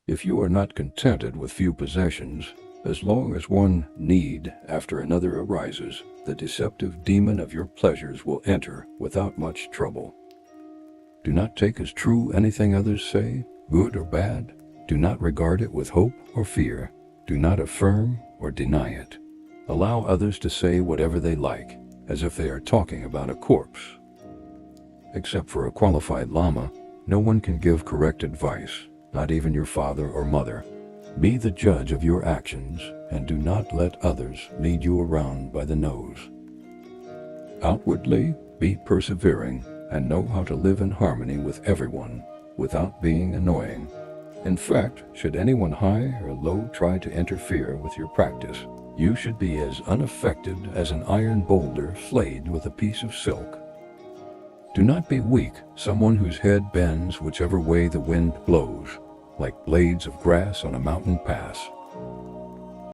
If you are not contented with few possessions, as long as one need after another arises, the deceptive demon of your pleasures will enter without much trouble. Do not take as true anything others say, good or bad. Do not regard it with hope or fear. Do not affirm or deny it. Allow others to say whatever they like, as if they are talking about a corpse. Except for a qualified Lama, no one can give correct advice, not even your father or mother. Be the judge of your actions, and do not let others lead you around by the nose. Outwardly, be persevering, and know how to live in harmony with everyone, without being annoying. In fact, should anyone high or low try to interfere with your practice, you should be as unaffected as an iron boulder flayed with a piece of silk. Do not be weak, someone whose head bends whichever way the wind blows, like blades of grass on a mountain pass.